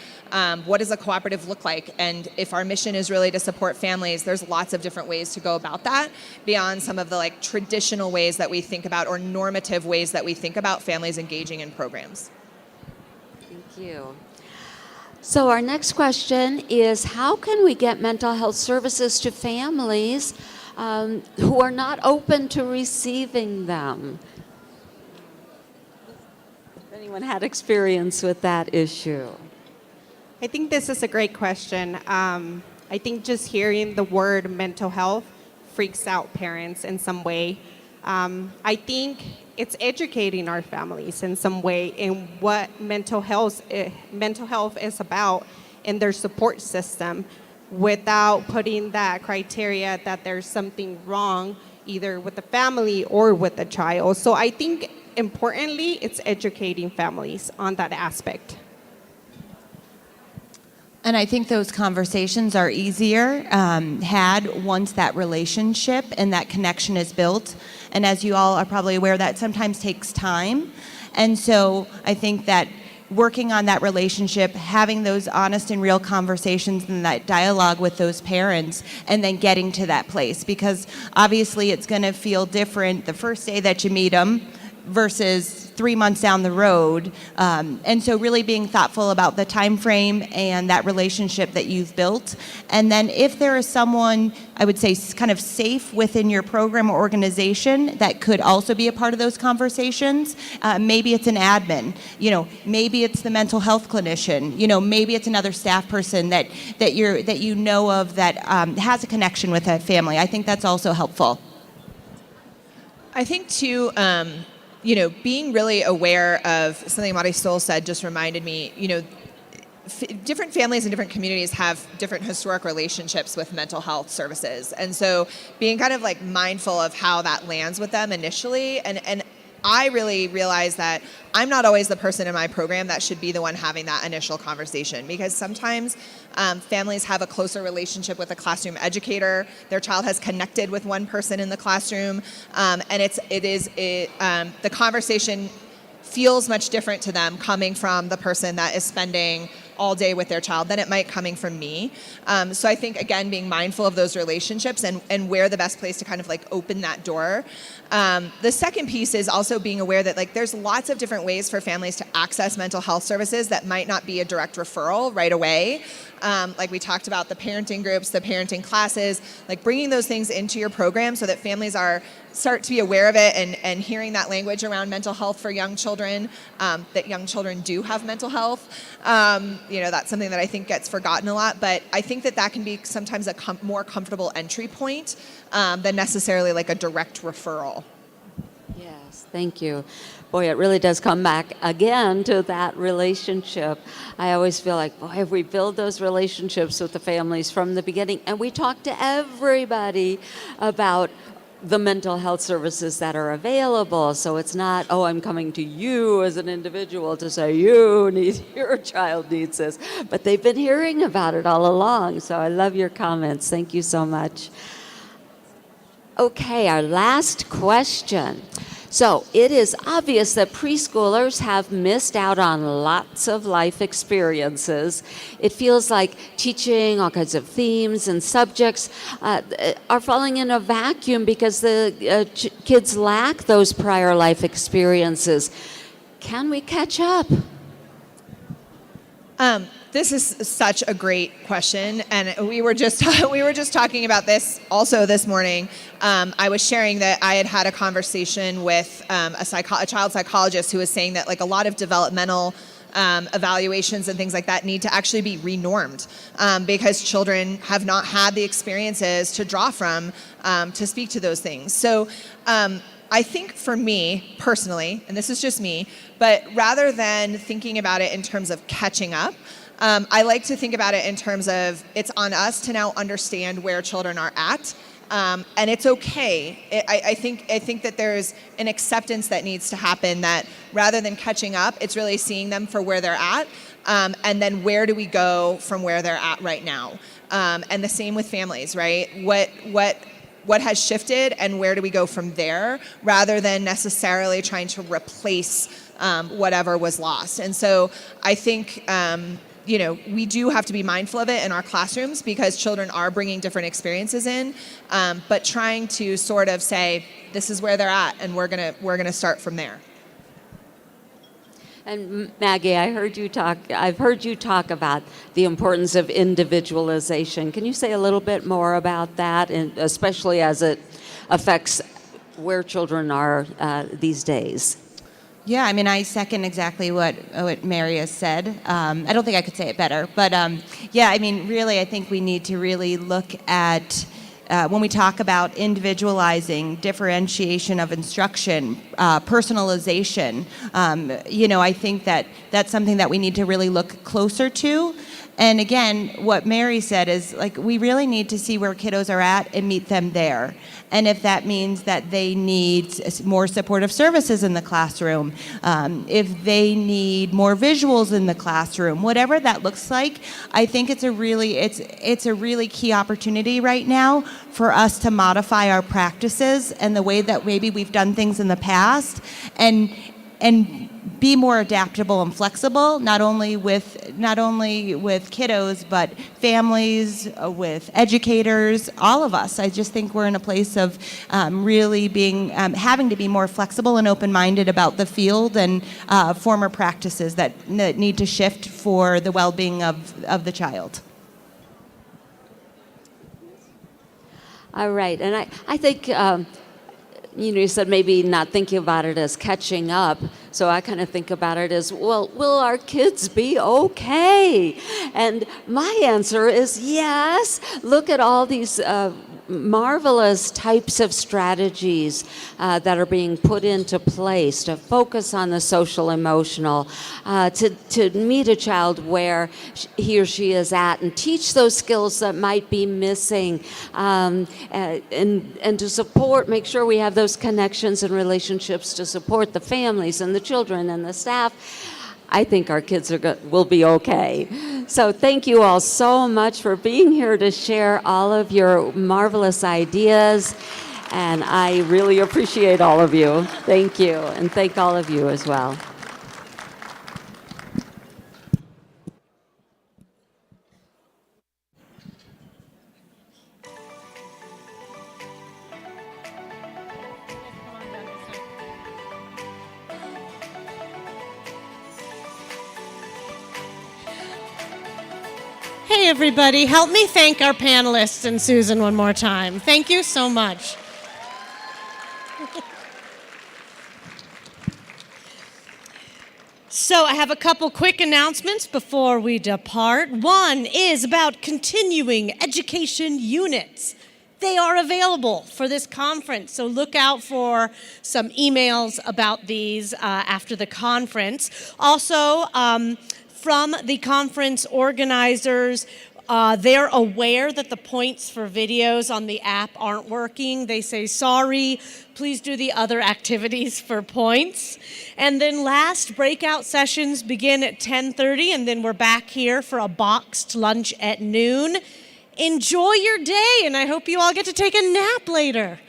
what does a cooperative look like? And if our mission is really to support families, there's lots of different ways to go about that beyond some of the like traditional ways that we think about, or normative ways that we think about families engaging in programs. Thank you. So our next question is, how can we get mental health services to families who are not open to receiving them? If anyone had experience with that issue? I think this is a great question. I think just hearing the word mental health freaks out parents in some way. I think it's educating our families in some way in what mental health is about in their support system, without putting that criteria that there's something wrong either with the family or with the child. So I think importantly, it's educating families on that aspect. And I think those conversations are easier had once that relationship and that connection is built. And as you all are probably aware, that sometimes takes time. And so I think that working on that relationship, having those honest and real conversations and that dialogue with those parents, and then getting to that place. Because obviously it's going to feel different the first day that you meet them versus 3 months down the road. And so really being thoughtful about the time frame and that relationship that you've built. And then if there is someone, I would say, kind of safe within your program or organization that could also be a part of those conversations, maybe it's an admin, maybe it's the mental health clinician, maybe it's another staff person that you know of that has a connection with a family. I think that's also helpful. I think too, being really aware of something Marisol said just reminded me, different families and different communities have different historic relationships with mental health services. And so being kind of like mindful of how that lands with them initially. And I really realized that I'm not always the person in my program that should be the one having that initial conversation, because sometimes families have a closer relationship with a classroom educator. Their child has connected with one person in the classroom, and the conversation feels much different to them coming from the person that is spending all day with their child than it might coming from me. So I think, again, being mindful of those relationships and where the best place to kind of like open that door. The second piece is also being aware that like there's lots of different ways for families to access mental health services that might not be a direct referral right away. Like we talked about the parenting groups, the parenting classes, like bringing those things into your program so that families start to be aware of it and hearing that language around mental health for young children, that young children do have mental health. That's something that I think gets forgotten a lot, but I think that can be sometimes a more comfortable entry point than necessarily like a direct referral. Yes, thank you. Boy, it really does come back again to that relationship. I always feel like, boy, if we build those relationships with the families from the beginning, and we talk to everybody about the mental health services that are available. So it's not, I'm coming to you as an individual to say, your child needs this. But they've been hearing about it all along. So I love your comments. Thank you so much. Okay, our last question. So it is obvious that preschoolers have missed out on lots of life experiences. It feels like teaching all kinds of themes and subjects are falling in a vacuum because the kids lack those prior life experiences. Can we catch up? This is such a great question, and we were just talking about this also this morning. I was sharing that I had a conversation with a child psychologist who was saying that like a lot of developmental evaluations and things like that need to actually be renormed because children have not had the experiences to draw from to speak to those things. So. I think for me personally, and this is just me, but rather than thinking about it in terms of catching up, I like to think about it in terms of it's on us to now understand where children are at, and it's okay. I think that there's an acceptance that needs to happen that rather than catching up, it's really seeing them for where they're at, and then where do we go from where they're at right now, and the same with families, right? What has shifted and where do we go from there rather than necessarily trying to replace whatever was lost. And so I think, we do have to be mindful of it in our classrooms because children are bringing different experiences in, but trying to sort of say, this is where they're at and we're gonna start from there. And Maggie, I've heard you talk about the importance of individualization. Can you say a little bit more about that, and especially as it affects where children are these days? Yeah, I mean, I second exactly what Mary has said. I don't think I could say it better. But yeah, I mean, really, I think we need to really look at when we talk about individualizing, differentiation of instruction, personalization, I think that that's something that we need to really look closer to. And again, what Mary said is like we really need to see where kiddos are at and meet them there. And if that means that they need more supportive services in the classroom, if they need more visuals in the classroom, whatever that looks like, I think it's a really key opportunity right now for us to modify our practices and the way that maybe we've done things in the past, and be more adaptable and flexible, not only with kiddos, but families, with educators, all of us. I just think we're in a place of really being having to be more flexible and open-minded about the field and former practices that need to shift for the well-being of the child. All right, and I think. You said maybe not thinking about it as catching up. So I kind of think about it as, well, will our kids be okay? And my answer is yes. Look at all these marvelous types of strategies that are being put into place to focus on the social emotional, to meet a child where he or she is at and teach those skills that might be missing, and to support, make sure we have those connections and relationships to support the families and the children and the staff. I think our kids will be okay. So thank you all so much for being here to share all of your marvelous ideas. And I really appreciate all of you. Thank you. And thank all of you as well. Hey, everybody, help me thank our panelists and Susan one more time. Thank you so much. So I have a couple quick announcements before we depart. One is about continuing education units. They are available for this conference, so look out for some emails about these after the conference. Also, from the conference organizers, they're aware that the points for videos on the app aren't working. They say, sorry, please do the other activities for points. And then last, breakout sessions begin at 10:30, and then we're back here for a boxed lunch at noon. Enjoy your day, and I hope you all get to take a nap later.